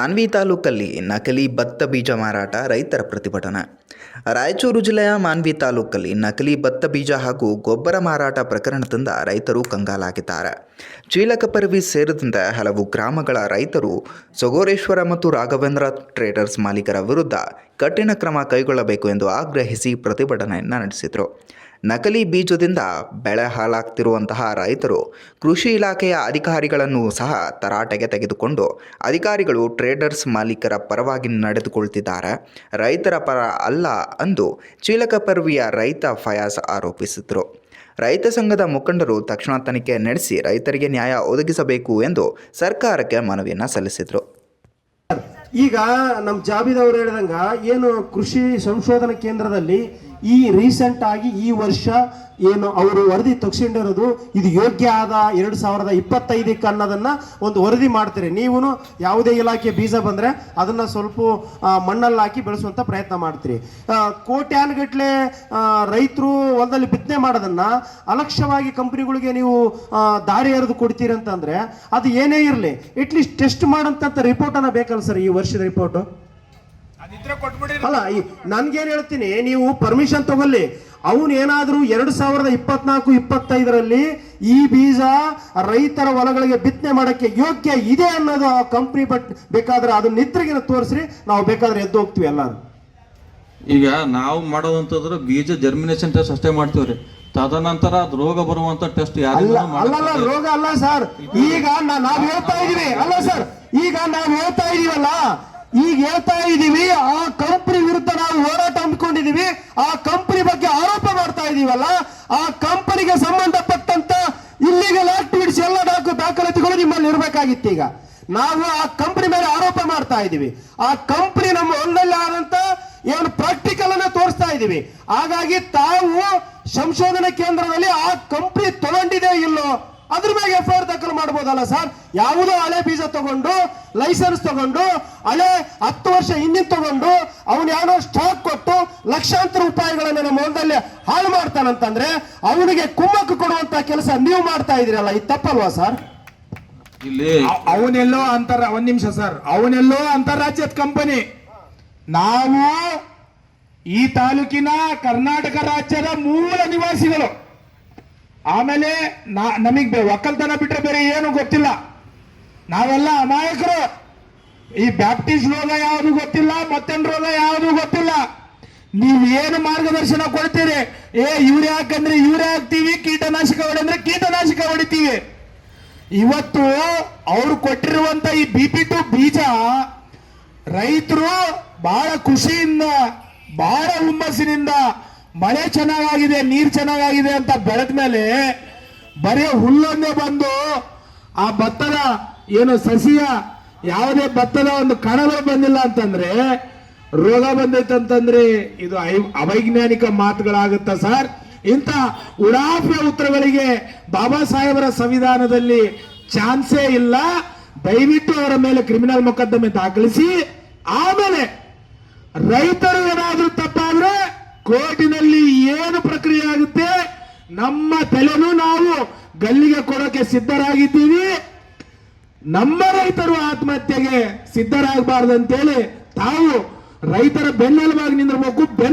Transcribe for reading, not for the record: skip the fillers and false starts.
ಮಾನ್ವಿ ತಾಲೂಕಲ್ಲಿ ನಕಲಿ ಭತ್ತ ಬೀಜ ಮಾರಾಟ ರೈತರ ಪ್ರತಿಭಟನೆ. ರಾಯಚೂರು ಜಿಲ್ಲೆಯ ಮಾನ್ವಿ ತಾಲೂಕಲ್ಲಿ ನಕಲಿ ಭತ್ತ ಬೀಜ ಹಾಗೂ ಗೊಬ್ಬರ ಮಾರಾಟ ಪ್ರಕರಣದಿಂದ ರೈತರು ಕಂಗಾಲಾಗಿದ್ದಾರೆ. ಚೀಲಕಪರ್ವಿ ಸೇರಿದಂತೆ ಹಲವು ಗ್ರಾಮಗಳ ರೈತರು ಸೊಗೋರೇಶ್ವರ ಮತ್ತು ರಾಘವೇಂದ್ರ ಟ್ರೇಡರ್ಸ್ ಮಾಲೀಕರ ವಿರುದ್ಧ ಕಠಿಣ ಕ್ರಮ ಕೈಗೊಳ್ಳಬೇಕು ಎಂದು ಆಗ್ರಹಿಸಿ ಪ್ರತಿಭಟನೆಯನ್ನು ನಡೆಸಿದರು. ನಕಲಿ ಬೀಜದಿಂದ ಬೆಳೆ ಹಾಳಾಗ್ತಿರುವಂತಹ ರೈತರು ಕೃಷಿ ಇಲಾಖೆಯ ಅಧಿಕಾರಿಗಳನ್ನು ಸಹ ತರಾಟೆಗೆ ತೆಗೆದುಕೊಂಡು ಅಧಿಕಾರಿಗಳು ಟ್ರೇಡರ್ಸ್ ಮಾಲೀಕರ ಪರವಾಗಿ ನಡೆದುಕೊಳ್ತಿದ್ದಾರೆ, ರೈತರ ಪರ ಅಲ್ಲ ಎಂದು ಚೀಲಕಪರ್ವಿಯ ರೈತ ಫಯಾಜ್ ಆರೋಪಿಸಿದರು. ರೈತ ಸಂಘದ ಮುಖಂಡರು ತಕ್ಷಣ ತನಿಖೆ ನಡೆಸಿ ರೈತರಿಗೆ ನ್ಯಾಯ ಒದಗಿಸಬೇಕು ಎಂದು ಸರ್ಕಾರಕ್ಕೆ ಮನವಿಯನ್ನು ಸಲ್ಲಿಸಿದರು. ಈಗ ನಮ್ಮ ಜಾಬೀದ್ ಅವರು ಹೇಳಿದಂಗ ಏನು ಕೃಷಿ ಸಂಶೋಧನಾ ಕೇಂದ್ರದಲ್ಲಿ ಈ ರೀಸೆಂಟ್ ಆಗಿ ಈ ವರ್ಷ ಏನು ಅವರು ವರದಿ ತಗೊಂಡಿರೋದು ಇದು ಯೋಗ್ಯ ಆದ 2025 ಅನ್ನೋದನ್ನ ಒಂದು ವರದಿ ಮಾಡ್ತೀರಿ. ನೀವು ಯಾವುದೇ ಇಲಾಖೆ ಬೀಜ ಬಂದ್ರೆ ಅದನ್ನ ಸ್ವಲ್ಪ ಮಣ್ಣಲ್ಲಿ ಹಾಕಿ ಬೆಳೆಸುವಂತ ಪ್ರಯತ್ನ ಮಾಡ್ತೀರಿ. ಕೋಟ್ಯಾನುಗಟ್ಲೆ ರೈತರು ಹೊಲದಲ್ಲಿ ಬಿತ್ತನೆ ಮಾಡೋದನ್ನ ಅಲಕ್ಷ್ಯವಾಗಿ ಕಂಪನಿಗಳಿಗೆ ನೀವು ದಾರಿ ಎರೆದು ಕೊಡ್ತೀರಿ ಅಂತಂದ್ರೆ ಅದು ಏನೇ ಇರಲಿ ಅಟ್ಲೀಸ್ಟ್ ಟೆಸ್ಟ್ ಮಾಡಂತ ರಿಪೋರ್ಟ್ ಅನ್ನ ಬೇಕಲ್ಲ ಸರ್, ಈ ವರ್ಷದ ರಿಪೋರ್ಟ್ ಅಲ್ಲ. ನನ್ಗೇನ್ ಹೇಳ್ತೀನಿ, ನೀವು ಪರ್ಮಿಷನ್ ತಗೊಳ್ಳಿ. ಅವನು ಏನಾದ್ರೂ 2024-25ರಲ್ಲಿ ಈ ಬೀಜ ರೈತರ ಹೊಲಗಳಿಗೆ ಬಿತ್ತನೆ ಮಾಡಕ್ಕೆ ಯೋಗ್ಯ ಇದೆ ಅನ್ನೋದು ಕಂಪ್ನಿ ಬೇಕಾದ್ರೆ ಅದನ್ನ ನಿದ್ರೆಗಿನ ತೋರಿಸ್ರಿ, ನಾವು ಬೇಕಾದ್ರೆ ಎದ್ದು ಹೋಗ್ತೀವಿ ಎಲ್ಲ. ಈಗ ನಾವು ಮಾಡೋದಂತಂದ್ರೆ ಬೀಜ ಜರ್ಮಿನೇಷನ್ ಟೆಸ್ಟ್ ಅಷ್ಟೇ ಮಾಡ್ತೀವ್ರಿ. ತದನಂತರ ಅದು ರೋಗ ಬರುವಂತ ಟೆಸ್ಟ್ ಅಲ್ಲ ರೋಗ ಅಲ್ಲ ಸರ್. ಈಗ ನಾವ್ ಹೇಳ್ತಾ ಇದೀವಿ ಅಲ್ಲ ಸರ್, ಈಗ ನಾವ್ ಹೇಳ್ತಾ ಇದೀವಲ್ಲ, ಈಗ ಹೇಳ್ತಾ ಇದೀವಿ ಆ ಕಂಪನಿ ವಿರುದ್ಧ ನಾವು ಹೋರಾಟ ಹಮ್ಮಿಕೊಂಡಿದೀವಿ, ಆ ಕಂಪನಿ ಬಗ್ಗೆ ಆರೋಪ ಮಾಡ್ತಾ ಇದೀವಲ್ಲ, ಆ ಕಂಪನಿಗೆ ಸಂಬಂಧಪಟ್ಟಂತ ಇಲ್ಲಿಗಲ್ ಆಕ್ಟಿವಿಟೀಸ್ ಎಲ್ಲ ದಾಖಲಾತಿಗಳು ನಿಮ್ಮಲ್ಲಿ ಇರಬೇಕಾಗಿತ್ತು. ಈಗ ನಾವು ಆ ಕಂಪನಿ ಮೇಲೆ ಆರೋಪ ಮಾಡ್ತಾ ಇದೀವಿ, ಆ ಕಂಪನಿ ನಮ್ಮ ಹೊಲದಲ್ಲಿ ಆದಂತ ಏನು ಪ್ರಾಕ್ಟಿಕಲ್ ಅನ್ನ ತೋರಿಸ್ತಾ ಇದೀವಿ. ಹಾಗಾಗಿ ತಾವು ಸಂಶೋಧನಾ ಕೇಂದ್ರದಲ್ಲಿ ಆ ಕಂಪನಿ ತಗೊಂಡಿದೆ ಇಲ್ಲೋ ಅದ್ರ ಮೇಲೆ ಎಫ್ಐಆರ್ ದಾಖಲು ಮಾಡಬಹುದಲ್ಲ ಸರ್. ಯಾವುದೋ ಹಳೆ ಬೀಜ ತಗೊಂಡು ಲೈಸೆನ್ಸ್ ತಗೊಂಡು ಹಳೆ 10 ವರ್ಷ ಹಿಂದಿನ ತಗೊಂಡು ಅವನು ಯಾರೋ ಸ್ಟಾಕ್ ಕೊಟ್ಟು ಲಕ್ಷಾಂತರ ರೂಪಾಯಿಗಳನ್ನ ನಮ್ಮ ಹೊಲದಲ್ಲಿ ಹಾಳು ಮಾಡ್ತಾನಂತಂದ್ರೆ ಅವನಿಗೆ ಕುಮ್ಮಕ್ಕು ಕೊಡುವಂತ ಕೆಲಸ ನೀವು ಮಾಡ್ತಾ ಇದೀರಲ್ಲ, ಇದು ತಪ್ಪಲ್ವಾ ಸರ್? ಇಲ್ಲಿ ಅವನೆಲ್ಲೋ ಒಂದ್ ನಿಮಿಷ ಸರ್, ಅವನೆಲ್ಲೋ ಅಂತಾರಾಜ್ಯದ ಕಂಪನಿ. ನಾವು ಈ ತಾಲೂಕಿನ ಕರ್ನಾಟಕ ರಾಜ್ಯದ ಮೂಲ ನಿವಾಸಿಗಳು. ಆಮೇಲೆ ನಮಗ್ ಒಕ್ಕಲ್ತನ ಬಿಟ್ರೆ ಬೇರೆ ಏನು ಗೊತ್ತಿಲ್ಲ. ನಾವೆಲ್ಲ ಅಮಾಯಕರು. ಈ ಬ್ಯಾಪ್ಟಿಸ್ಟ್ ರೋಗ ಯಾವುದು ಗೊತ್ತಿಲ್ಲ, ಮತ್ತೊಂದು ರೋಗ ಯಾವುದು ಗೊತ್ತಿಲ್ಲ. ನೀವೇನು ಮಾರ್ಗದರ್ಶನ ಕೊಡ್ತೀರಿ, ಯೂರಿಯಾ ಹಾಕಂದ್ರೆ ಯೂರಿಯಾ ಹಾಕ್ತೀವಿ, ಕೀಟನಾಶಕ ಹೊಡೆಂದ್ರೆ ಕೀಟನಾಶಕ ಹೊಡಿತೀವಿ. ಇವತ್ತು ಅವ್ರು ಕೊಟ್ಟಿರುವಂತ ಈ BP2 ಬೀಜ ರೈತರು ಬಹಳ ಖುಷಿಯಿಂದ ಬಹಳ ಹುಮ್ಮಸ್ಸಿನಿಂದ ಮಳೆ ಚೆನ್ನಾಗಿದೆ ನೀರು ಚೆನ್ನಾಗಿದೆ ಅಂತ ಬೆಳೆದ ಮೇಲೆ ಬರೀ ಹುಲ್ಲೊಂದೇ ಬಂದು ಆ ಭತ್ತದ ಏನು ಸಸಿಯ ಯಾವುದೇ ಭತ್ತದ ಒಂದು ಕಣಗಳು ಬಂದಿಲ್ಲ ಅಂತಂದ್ರೆ ರೋಗ ಬಂದೈತಂತಂದ್ರೆ ಇದು ಅವೈಜ್ಞಾನಿಕ ಮಾತುಗಳಾಗುತ್ತಾ ಸರ್? ಇಂಥ ಉಡಾಫೆ ಉತ್ತರಗಳಿಗೆ ಬಾಬಾ ಸಾಹೇಬರ ಸಂವಿಧಾನದಲ್ಲಿ ಚಾನ್ಸೇ ಇಲ್ಲ. ದಯವಿಟ್ಟು ಅವರ ಮೇಲೆ ಕ್ರಿಮಿನಲ್ ಮೊಕದ್ದಮೆ ದಾಖಲಿಸಿ ಆಮೇಲೆ ರೈತರು ಏನಾದ್ರೂ ತಪ್ಪಾದ್ರೆ ಕೋರ್ಟಿನಲ್ಲಿ ಏನು ಪ್ರಕ್ರಿಯೆ ಆಗುತ್ತೆ ನಮ್ಮ ತಲೆನೂ ನಾವು ಗಲ್ಲಿಗೆ ಕೊಡೋಕೆ ಸಿದ್ಧರಾಗಿದ್ದೀವಿ. ನಮ್ಮ ರೈತರು ಆತ್ಮಹತ್ಯೆಗೆ ಸಿದ್ಧರಾಗಬಾರ್ದು ಅಂತೇಳಿ ತಾವು ರೈತರ ಬೆನ್ನೆಲುಬಾಗಿ ನಿಂದಿರಬೇಕು.